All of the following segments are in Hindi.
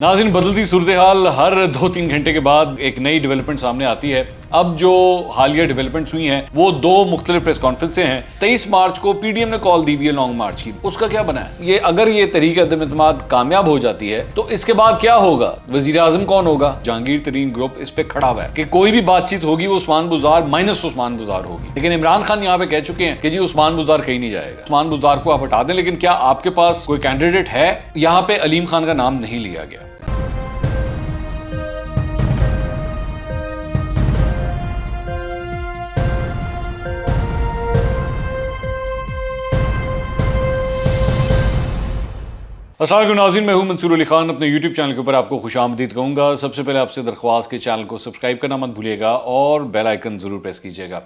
नाज़रीन, बदलती सूरत हाल हर 2-3 घंटे के बाद एक नई डेवलपमेंट सामने आती है। अब जो हालिया डेवलपमेंट्स हुई हैं वो दो मुख्तलिफ प्रेस कॉन्फ्रेंसें हैं। 23 मार्च को पीडीएम ने कॉल दी हुई है लॉन्ग मार्च की। उसका क्या बना है? ये अगर ये तहरीक अदम एतमाद कामयाब हो जाती है तो इसके बाद क्या होगा? वजीर आजम कौन होगा? जहांगीर तरीन ग्रुप इस पे खड़ा हुआ है कि कोई भी बातचीत होगी वो उस्मान बुज़दार माइनस उस्मान बुज़दार होगी। लेकिन इमरान खान यहाँ पे कह चुके हैं कि जी उस्मान बुज़दार कहीं नहीं जाएगा, उस्मान बुज़दार को आप हटा दें। लेकिन क्या आपके पास कोई कैंडिडेट है? यहाँ पे अलीम खान का नाम नहीं लिया गया। अस्सलाम वालेकुम नाज़रीन, मैं हूं मंसूर अली खान। अपने यूट्यूब चैनल के ऊपर आपको खुशामदीद कहूँगा। सबसे पहले आपसे दरख्वास्त के चैनल को सब्सक्राइब करना मत भूलिएगा और बेल आइकन ज़रूर प्रेस कीजिएगा।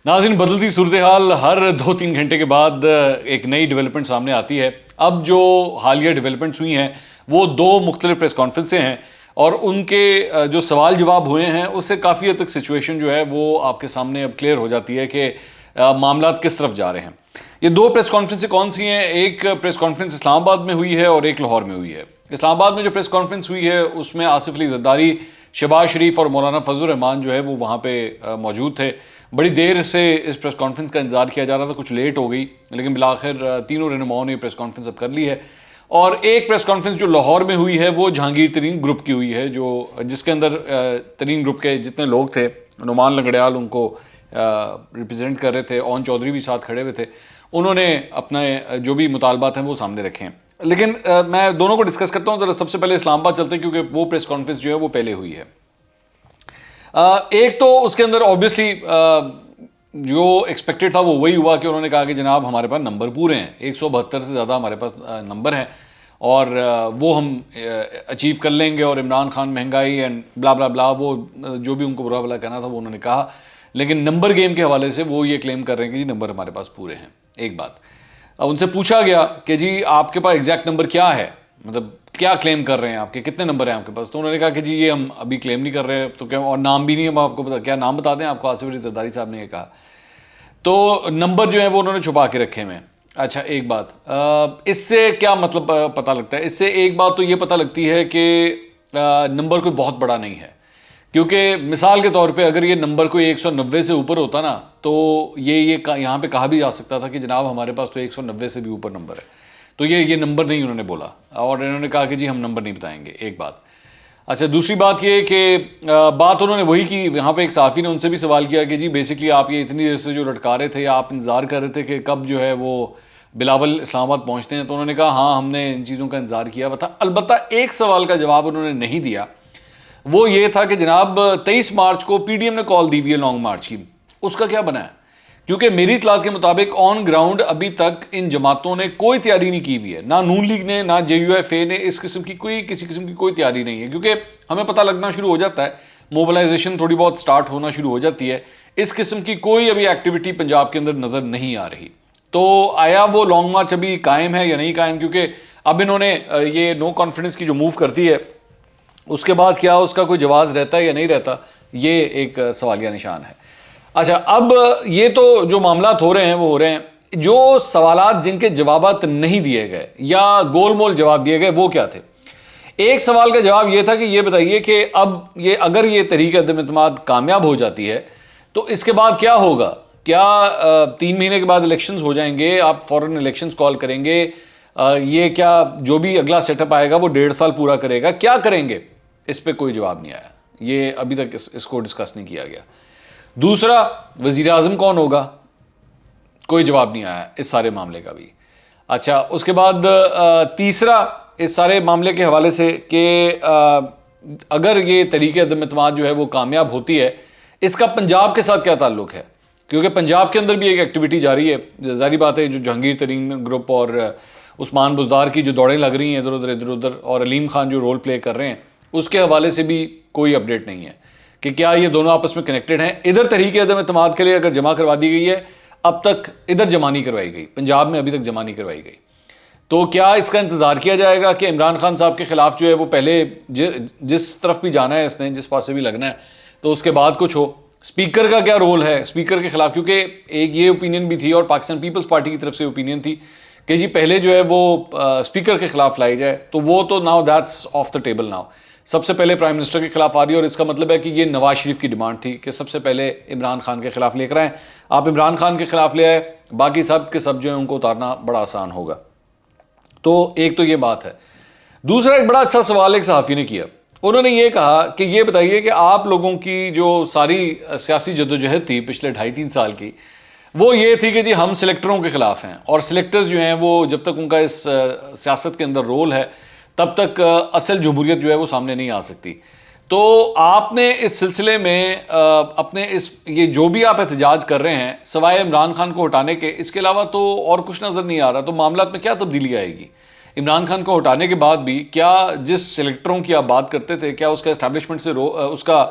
नाज़रीन, बदलती सूरत हाल हर 2-3 घंटे के बाद एक नई डेवलपमेंट सामने आती है। अब जो हालिया डेवलपमेंट्स हुई हैं वो दो मुख्तलिफ प्रेस कॉन्फ्रेंसें हैं और उनके जो सवाल जवाब हुए हैं उससे काफ़ी हद तक सिचुएशन जो है वो आपके सामने अब क्लियर हो जाती है कि मामला किस तरफ जा रहे हैं। ये दो प्रेस कॉन्फ्रेंसें कौन सी हैं? एक प्रेस कॉन्फ्रेंस इस्लामाबाद में हुई है और एक लाहौर में हुई है। इस्लामाबाद में जो प्रेस कॉन्फ्रेंस हुई है उसमें आसिफ अली जरदारी, शहबाज शरीफ और मौलाना फजल रहमान जो है वो वहाँ पे मौजूद थे। बड़ी देर से इस प्रेस कॉन्फ्रेंस का इंतजार किया जा रहा था, कुछ लेट हो गई, लेकिन बिलाखिर तीनों रहनुमाओं ने प्रेस कॉन्फ्रेंस अब कर ली है। और एक प्रेस कॉन्फ्रेंस जो लाहौर में हुई है वो जहांगीर तरीन ग्रुप की हुई है, जो जिसके अंदर तरीन ग्रुप के जितने लोग थे, नुमान लंगड़ियाल उनको रिप्रेजेंट कर रहे थे, ओन चौधरी भी साथ खड़े हुए थे। उन्होंने अपने जो भी मुतालबात हैं वो सामने रखे हैं। लेकिन मैं दोनों को डिस्कस करता हूँ। ज़रा सबसे पहले इस्लामाबाद चलते हैं क्योंकि वो प्रेस कॉन्फ्रेंस जो है वो पहले हुई है। एक तो उसके अंदर ऑब्वियसली जो एक्सपेक्टेड था वो वही हुआ कि उन्होंने कहा कि जनाब हमारे पास नंबर पूरे हैं, 172 से ज़्यादा हमारे पास नंबर हैं और वो हम अचीव कर लेंगे और इमरान खान महंगाई एंड ब्ला ब्ला ब्ला, वो जो भी उनको बुरा भला कहना था वो उन्होंने कहा। लेकिन नंबर गेम के हवाले से वो ये क्लेम कर रहे हैं कि जी नंबर हमारे पास पूरे हैं। एक बात, अब उनसे पूछा गया कि जी आपके पास एग्जैक्ट नंबर क्या है, मतलब क्या क्लेम कर रहे हैं, आपके कितने नंबर हैं आपके पास? तो उन्होंने कहा कि जी ये हम अभी क्लेम नहीं कर रहे हैं। तो क्या, और नाम भी नहीं है आपको पता? क्या नाम बता दें आपको? आसिफ अली जरदारी साहब ने ये कहा। तो नंबर जो है वो उन्होंने छुपा के रखे हुए हैं। अच्छा, एक बात, इससे क्या मतलब पता लगता है? इससे एक बात तो ये पता लगती है कि नंबर कोई बहुत बड़ा नहीं है, क्योंकि मिसाल के तौर पे अगर ये नंबर कोई 190 से ऊपर होता ना तो ये यहाँ पे कहा भी जा सकता था कि जनाब हमारे पास तो 190 से भी ऊपर नंबर है। तो ये नंबर नहीं उन्होंने बोला और इन्होंने कहा कि जी हम नंबर नहीं बताएंगे। एक बात। अच्छा, दूसरी बात ये कि बात उन्होंने वही की। यहाँ पे एक साफ़ी ने उनसे भी सवाल किया कि जी बेसिकली आप ये इतनी देर से जो लटका रहे थे या आप इंतज़ार कर रहे थे कि कब जो है वो बिलावल इस्लामाबाद पहुँचते हैं? तो उन्होंने कहा हाँ, हमने इन चीज़ों का इंतज़ार किया हुआ था। अलबत्ता एक सवाल का जवाब उन्होंने नहीं दिया, वो ये था कि जनाब 23 मार्च को पीडीएम ने कॉल दी हुई है लॉन्ग मार्च की। उसका क्या बना है? क्योंकि मेरी इतलात के मुताबिक ऑन ग्राउंड अभी तक इन जमातों ने कोई तैयारी नहीं की हुई है, ना नून लीग ने ना JUFA ने इस किस्म की किसी किस्म की कोई तैयारी नहीं है। क्योंकि हमें पता लगना शुरू हो जाता है, मोबिलाइजेशन थोड़ी बहुत स्टार्ट होना शुरू हो जाती है। इस किस्म की कोई अभी एक्टिविटी पंजाब के अंदर नज़र नहीं आ रही। तो आया वो लॉन्ग मार्च अभी कायम है या नहीं कायम? क्योंकि अब इन्होंने ये नो कॉन्फिडेंस की जो मूव करती है उसके बाद क्या उसका कोई जवाब रहता है या नहीं रहता, ये एक सवालिया निशान है। अच्छा, अब ये तो जो मामलात हो रहे हैं वो हो रहे हैं। जो सवालात जिनके जवाबात नहीं दिए गए या गोलमोल जवाब दिए गए वो क्या थे? एक सवाल का जवाब ये था कि ये बताइए कि अब ये अगर ये तहरीक अदम एतमाद कामयाब हो जाती है तो इसके बाद क्या होगा? क्या 3 महीने के बाद इलेक्शंस हो जाएंगे, आप फॉरन इलेक्शंस कॉल करेंगे? ये क्या जो भी अगला सेटअप आएगा वो 1.5 साल पूरा करेगा? क्या करेंगे? इस पर कोई जवाब नहीं आया। ये अभी तक इसको डिस्कस नहीं किया गया। दूसरा, वजीर आजम कौन होगा? कोई जवाब नहीं आया इस सारे मामले का भी। अच्छा, उसके बाद तीसरा इस सारे मामले के हवाले से कि अगर ये तरीके अदम एतमाद जो है वो कामयाब होती है, इसका पंजाब के साथ क्या ताल्लुक है? क्योंकि पंजाब के अंदर भी एक एक्टिविटी जारी है। जारी बात है, जो जहांगीर तरीन ग्रुप और उस्मान बुज़दार की जो दौड़ें लग रही हैं इधर उधर और अलीम खान जो रोल प्ले कर रहे हैं, उसके हवाले से भी कोई अपडेट नहीं है कि क्या ये दोनों आपस में कनेक्टेड हैं। इधर तहरीक अदम एतमाद के लिए अगर जमा करवा दी गई है, अब तक इधर जमा नहीं करवाई गई, पंजाब में अभी तक जमा नहीं करवाई गई। तो क्या इसका इंतजार किया जाएगा कि इमरान खान साहब के खिलाफ जो है वो पहले जिस तरफ भी जाना है इसने, जिस पास से भी लगना है, तो उसके बाद कुछ हो? स्पीकर का क्या रोल है स्पीकर के खिलाफ? क्योंकि एक ये ओपिनियन भी थी और पाकिस्तान पीपल्स पार्टी की तरफ से ओपिनियन थी कि जी पहले जो है वो स्पीकर के खिलाफ लाई जाए, तो वो तो now that's of the table now. सबसे पहले प्राइम मिनिस्टर के खिलाफ आ रही है, और इसका मतलब है कि ये नवाज शरीफ की डिमांड थी कि सबसे पहले इमरान खान के खिलाफ लेकर आए। आप इमरान खान के खिलाफ ले आए, बाकी सब के सब जो है उनको उतारना बड़ा आसान होगा। तो एक तो ये बात है। दूसरा, एक बड़ा अच्छा सवाल एक सहाफ़ी ने किया। उन्होंने ये कहा कि ये बताइए कि आप लोगों की जो सारी सियासी जद्दोजहद थी पिछले 2.5-3 साल की, वो ये थी कि जी हम सिलेक्टरों के खिलाफ हैं, और सिलेक्टर्स जो हैं वो जब तक उनका इस सियासत के अंदर रोल है तब तक असल जमहूरियत जो है वो सामने नहीं आ सकती। तो आपने इस सिलसिले में अपने इस ये जो भी आप एहतजाज कर रहे हैं, सिवाय इमरान खान को हटाने के, इसके अलावा तो और कुछ नज़र नहीं आ रहा। तो मामलात में क्या तब्दीली आएगी? इमरान खान को हटाने के बाद भी क्या जिस सिलेक्टरों की आप बात करते थे, क्या उसका एस्टैब्लिशमेंट से उसका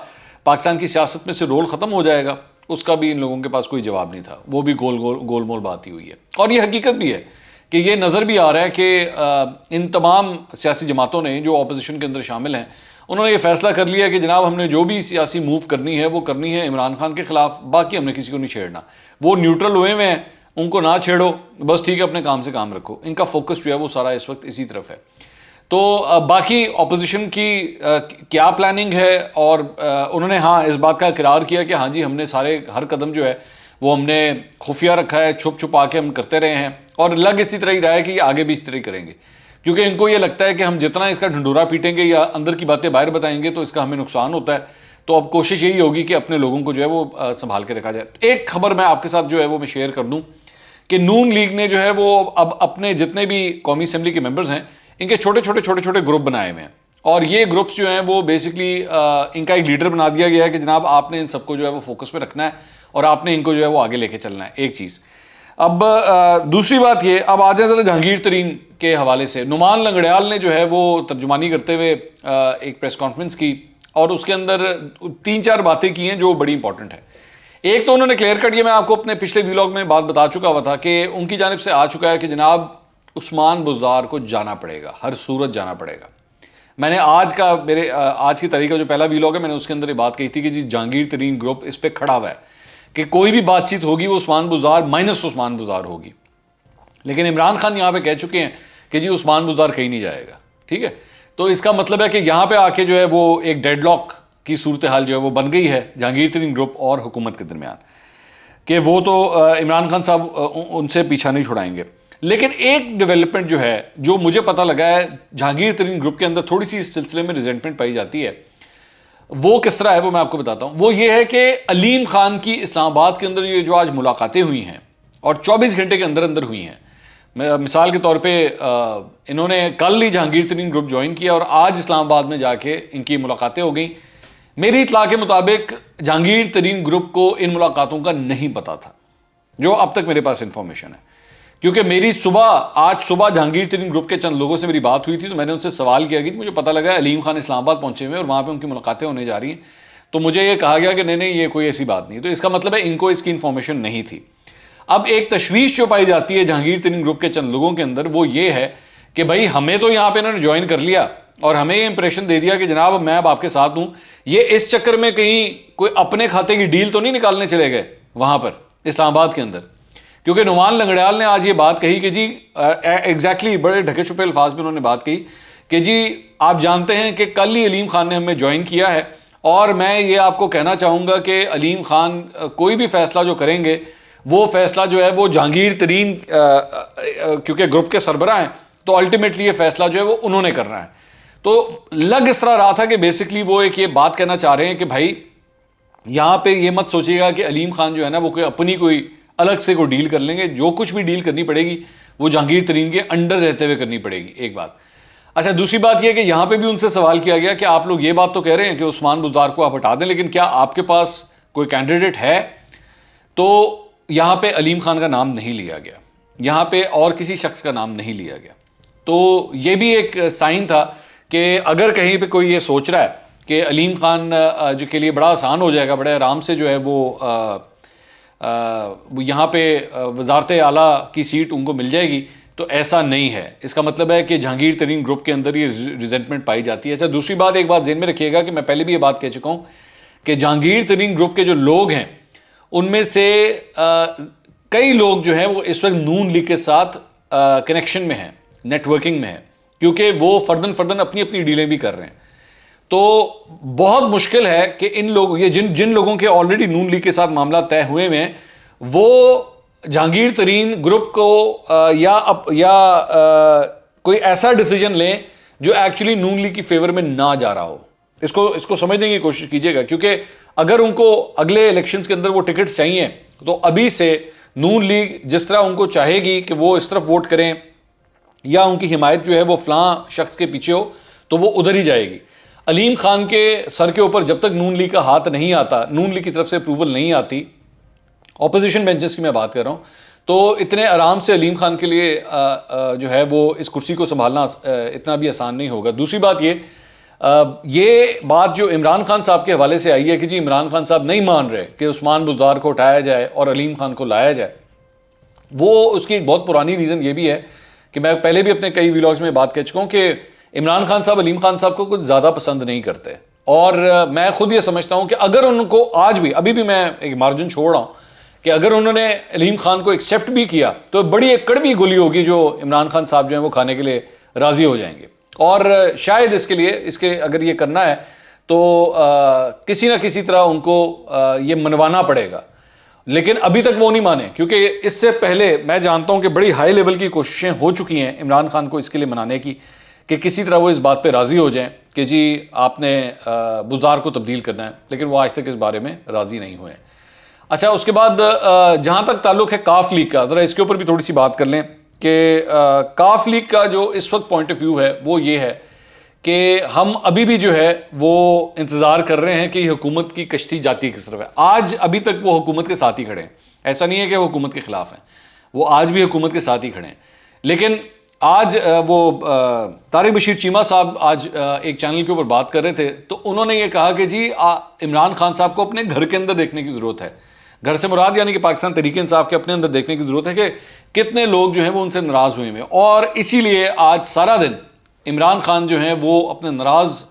पाकिस्तान की सियासत में से रोल ख़त्म हो जाएगा? उसका भी इन लोगों के पास कोई जवाब नहीं था। वो भी गोलमोल बात ही हुई है। और ये हकीकत भी है कि ये नज़र भी आ रहा है कि इन तमाम सियासी जमातों ने जो अपोजिशन के अंदर शामिल हैं, उन्होंने ये फैसला कर लिया कि जनाब हमने जो भी सियासी मूव करनी है वो करनी है इमरान खान के खिलाफ, बाकी हमने किसी को नहीं छेड़ना। वो न्यूट्रल हुए हुए हैं, उनको ना छेड़ो, बस ठीक है, अपने काम से काम रखो। इनका फोकस जो है वो सारा इस वक्त इसी तरफ है। तो बाकी अपोजिशन की क्या प्लानिंग है, और उन्होंने हाँ इस बात का इकरार किया कि हाँ जी हमने सारे हर कदम जो है वो हमने खुफिया रखा है, छुप छुपा के हम करते रहे हैं, और लग इसी तरह ही रहा है कि आगे भी इसी तरह ही करेंगे, क्योंकि इनको ये लगता है कि हम जितना इसका ढंडोरा पीटेंगे या अंदर की बातें बाहर बताएंगे तो इसका हमें नुकसान होता है। तो अब कोशिश यही होगी कि अपने लोगों को जो है वो संभाल के रखा जाए। एक खबर मैं आपके साथ जो है वो मैं शेयर कर दूं कि नून लीग ने जो है वो अब अपने जितने भी कौमी असम्बली के मेंबर्स हैं, इनके छोटे छोटे ग्रुप बनाए हुए हैं, और ये ग्रुप्स जो हैं वो बेसिकली इनका एक लीडर बना दिया गया है कि जनाब आपने इन सबको जो है वो फोकस पे रखना है और आपने इनको जो है वो आगे लेके चलना है। एक चीज़। अब दूसरी बात ये, अब आ जाए ज़रा जहांगीर तरीन के हवाले से। नुमान लंगड़ियाल ने जो है वो तर्जुमानी करते हुए एक प्रेस कॉन्फ्रेंस की, और उसके अंदर 3-4 बातें की हैं जो बड़ी इंपॉर्टेंट है। एक तो उन्होंने क्लियर कट, ये मैं आपको अपने पिछले व्लॉग में बात बता चुका हुआ था कि उनकी जानिब से आ चुका है कि जनाब उस्मान बुज़दार को जाना पड़ेगा, हर सूरत जाना पड़ेगा। मैंने आज की तारीख का जो पहला व्लॉग है, मैंने उसके अंदर ये बात कही थी कि जी जहांगीर तरीन ग्रुप इस पर खड़ा हुआ है कि कोई भी बातचीत होगी वो उस्मान बुज़दार माइनस उस्मान बुज़दार होगी। लेकिन इमरान खान यहाँ पे कह चुके हैं कि जी उस्मान बुज़दार कहीं नहीं जाएगा। ठीक है, तो इसका मतलब है कि यहाँ पे आके जो है वो एक डेडलॉक की सूरत हाल जो है वो बन गई है जहांगीर तरीन ग्रुप और हुकूमत के दरमियान, कि वो तो इमरान खान साहब उनसे पीछा नहीं छुड़ाएंगे। लेकिन एक डेवलपमेंट जो है, जो मुझे पता लगा है, जहांगीर तरीन ग्रुप के अंदर थोड़ी सी इस सिलसिले में रिजेंटमेंट पाई जाती है। वो किस तरह है वो मैं आपको बताता हूँ। वो ये है कि अलीम खान की इस्लामाबाद के अंदर ये जो आज मुलाकातें हुई हैं और 24 घंटे के अंदर अंदर हुई हैं, मिसाल के तौर पे इन्होंने कल ही जहांगीर तरीन ग्रुप ज्वाइन किया और आज इस्लामाबाद में जाके इनकी मुलाकातें हो गई। मेरी इतला के मुताबिक जहांगीर तरीन ग्रुप को इन मुलाकातों का नहीं पता था, जो अब तक मेरे पास इंफॉर्मेशन है, क्योंकि आज सुबह जहांगीर तरीन ग्रुप के चंद लोगों से मेरी बात हुई थी, तो मैंने उनसे सवाल किया कि मुझे पता लगा अलीम खान इस्लामाबाद पहुंचे हुए और वहां पे उनकी मुलाकातें होने जा रही हैं। तो मुझे ये कहा गया कि नहीं ये कोई ऐसी बात नहीं। तो इसका मतलब है इनको इसकी इंफॉर्मेशन नहीं थी। अब एक तशवीश जो पाई जाती है जहांगीर तरीन ग्रुप के चंद लोगों के अंदर, वो ये है कि भाई हमें तो यहाँ पे इन्होंने ज्वाइन कर लिया और हमें ये इंप्रेशन दे दिया कि जनाब मैं अब आपके साथ हूं। ये इस चक्कर में कहीं कोई अपने खाते की डील तो नहीं निकालने चले गए वहां पर इस्लामाबाद के अंदर, क्योंकि नुमान लंगड़ियाल ने आज ये बात कही कि जी एग्जैक्टली बड़े ढके छुपे अल्फाज में उन्होंने बात कही कि जी आप जानते हैं कि कल ही अलीम खान ने हमें ज्वाइन किया है, और मैं ये आपको कहना चाहूँगा कि अलीम खान कोई भी फैसला जो करेंगे वो फैसला जो है वो जहांगीर तरीन क्योंकि ग्रुप के सरबराह हैं, तो अल्टीमेटली ये फैसला जो है वो उन्होंने करना है। तो लग इस तरह रहा था कि बेसिकली वो एक ये बात कहना चाह रहे हैं कि भाई यहाँ पे ये मत सोचिएगा कि अलीम खान जो है ना वो कोई अलग से कोई डील कर लेंगे, जो कुछ भी डील करनी पड़ेगी वो जहांगीर तरीन के अंडर रहते हुए करनी पड़ेगी। एक बात। अच्छा, दूसरी बात यह कि यहाँ पे भी उनसे सवाल किया गया कि आप लोग ये बात तो कह रहे हैं कि उस्मान बुज़दार को आप हटा दें, लेकिन क्या आपके पास कोई कैंडिडेट है? तो यहाँ पे अलीम खान का नाम नहीं लिया गया, यहाँ पे और किसी शख्स का नाम नहीं लिया गया। तो ये भी एक साइन था कि अगर कहीं पे कोई ये सोच रहा है कि अलीम खान जो के लिए बड़ा आसान हो जाएगा, बड़े आराम से जो है वो यहाँ पे वजारत आला की सीट उनको मिल जाएगी, तो ऐसा नहीं है। इसका मतलब है कि जहांगीर तरीन ग्रुप के अंदर ये रिजेंटमेंट पाई जाती है। अच्छा, दूसरी बात, एक बात ज़हन में रखिएगा कि मैं पहले भी ये बात कह चुका हूँ कि जहांगीर तरीन ग्रुप के जो लोग हैं उनमें से कई लोग जो हैं वो इस वक्त नून लीग के साथ कनेक्शन में हैं, नेटवर्किंग में हैं, क्योंकि वो फर्दन फर्दन अपनी अपनी डीलें भी कर रहे हैं। तो बहुत मुश्किल है कि इन लोग, ये जिन लोगों के ऑलरेडी नून लीग के साथ मामला तय हुए में, वो जहांगीर तरीन ग्रुप को कोई ऐसा डिसीजन लें जो एक्चुअली नून लीग की फेवर में ना जा रहा हो। इसको समझने की कोशिश कीजिएगा, क्योंकि अगर उनको अगले इलेक्शंस के अंदर वो टिकट्स चाहिए तो अभी से नून लीग जिस तरह उनको चाहेगी कि वो इस तरफ वोट करें या उनकी हिमायत जो है वो फलां शख्स के पीछे हो, तो वो उधर ही जाएगी। अलीम खान के सर के ऊपर जब तक नून लीग का हाथ नहीं आता, नून लीग की तरफ से अप्रूवल नहीं आती, ऑपोजिशन बेंचेस की मैं बात कर रहा हूं, तो इतने आराम से अलीम खान के लिए जो है वो इस कुर्सी को संभालना इतना भी आसान नहीं होगा। दूसरी बात ये बात जो इमरान खान साहब के हवाले से आई है कि जी इमरान खान साहब नहीं मान रहे कि उस्मान बुज़दार को उठाया जाए और अलीम खान को लाया जाए, वो उसकी एक बहुत पुरानी रीज़न ये भी है कि मैं पहले भी अपने कई व्लॉग्स में बात कह चुका हूँ कि इमरान खान साहब अलीम खान साहब को कुछ ज़्यादा पसंद नहीं करते। और मैं खुद ये समझता हूँ कि अगर उनको आज भी, अभी भी मैं एक मार्जिन छोड़ रहा हूँ कि अगर उन्होंने अलीम खान को एक्सेप्ट भी किया तो बड़ी एक कड़वी गोली होगी जो इमरान खान साहब जो है वो खाने के लिए राज़ी हो जाएंगे। और शायद इसके अगर ये करना है तो किसी ना किसी तरह उनको ये मनवाना पड़ेगा, लेकिन अभी तक वो नहीं माने, क्योंकि इससे पहले मैं जानता हूं कि बड़ी हाई लेवल की कोशिशें हो चुकी हैं इमरान खान को इसके लिए मनाने की कि किसी तरह वो इस बात पे राज़ी हो जाएं कि जी आपने बुज़दार को तब्दील करना है, लेकिन वो आज तक इस बारे में राज़ी नहीं हुए हैं। अच्छा, उसके बाद जहां तक ताल्लुक है काफ लीग का, ज़रा इसके ऊपर भी थोड़ी सी बात कर लें कि काफ लीग का जो इस वक्त पॉइंट ऑफ व्यू है वो ये है कि हम अभी भी जो है वो इंतज़ार कर रहे हैं कि हुकूमत की कश्ती जाती किस तरफ है। आज अभी तक वो हुकूमत के साथ ही खड़े हैं, ऐसा नहीं है कि वो हुकूमत के खिलाफ हैं, वो आज भी हुकूमत के साथ ही खड़े हैं। लेकिन आज वो तारिक बशीर चीमा साहब आज एक चैनल के ऊपर बात कर रहे थे, तो उन्होंने ये कहा कि जी इमरान खान साहब को अपने घर के अंदर देखने की ज़रूरत है। घर से मुराद यानी कि पाकिस्तान तहरीक इंसाफ के अपने अंदर देखने की ज़रूरत है कि कितने लोग जो हैं वो उनसे नाराज़ हुए हैं। और इसीलिए आज सारा दिन इमरान खान जो हैं वो अपने नाराज़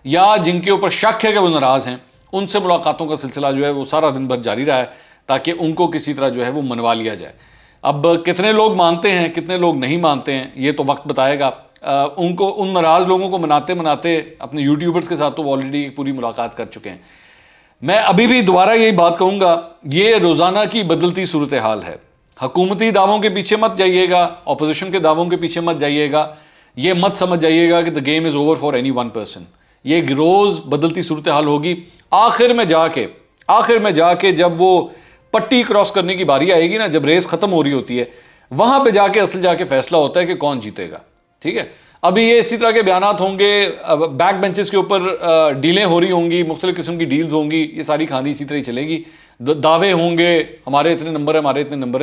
या जिनके ऊपर शक है कि वो नाराज़ हैं उनसे मुलाकातों का सिलसिला जो है वो सारा दिन भर जारी रहा है, ताकि उनको किसी तरह जो है वो मनवा लिया जाए। अब कितने लोग मानते हैं कितने लोग नहीं मानते हैं ये तो वक्त बताएगा। उनको उन नाराज़ लोगों को मनाते मनाते अपने यूट्यूबर्स के साथ तो ऑलरेडी पूरी मुलाकात कर चुके हैं। मैं अभी भी दोबारा यही बात कहूँगा, ये रोज़ाना की बदलती सूरत हाल है। हुकूमती दावों के पीछे मत जाइएगा, अपोजिशन के दावों के पीछे मत जाइएगा, ये मत समझ जाइएगा कि the game is over for any one person. ये रोज़ बदलती सूरत हाल होगी। आखिर में जाके जब वो पट्टी क्रॉस करने की बारी आएगी ना, जब रेस ख़त्म हो रही होती है, वहाँ पे जाके असल जाके फैसला होता है कि कौन जीतेगा। ठीक है, अभी ये इसी तरह के बयानात होंगे, बैक बेंचेस के ऊपर डीलें हो रही होंगी, मुख्तलिफ किस्म की डील्स होंगी, ये सारी कहानी इसी तरह ही चलेगी। दावे होंगे हमारे इतने नंबर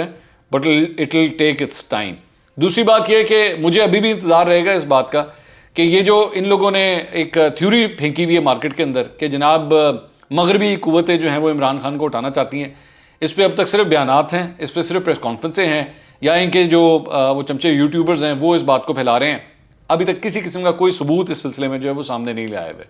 हैं, but it will take its time. दूसरी बात यह कि मुझे अभी भी इंतज़ार रहेगा इस बात का कि ये जो इन लोगों ने एक थ्योरी फेंकी हुई है मार्केट के अंदर कि जनाब मगरबी कुव्वतें जो हैं वो इमरान खान को उठाना चाहती हैं, इस पर अब तक सिर्फ बयानात हैं, इस पर सिर्फ प्रेस कॉन्फ्रेंसें हैं, या इनके जो वो चमचे यूट्यूबर्स हैं वो इस बात को फैला रहे हैं। अभी तक किसी किस्म का कोई सबूत इस सिलसिले में जो है वो सामने नहीं लाए हुए,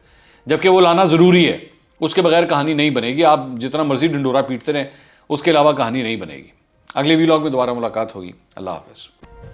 जबकि वो लाना ज़रूरी है। उसके बगैर कहानी नहीं बनेगी, आप जितना मर्जी ढिंडोरा पीटते रहें, उसके अलावा कहानी नहीं बनेगी। अगले वीलॉग में दोबारा मुलाकात होगी। अल्लाह हाफ़िज़।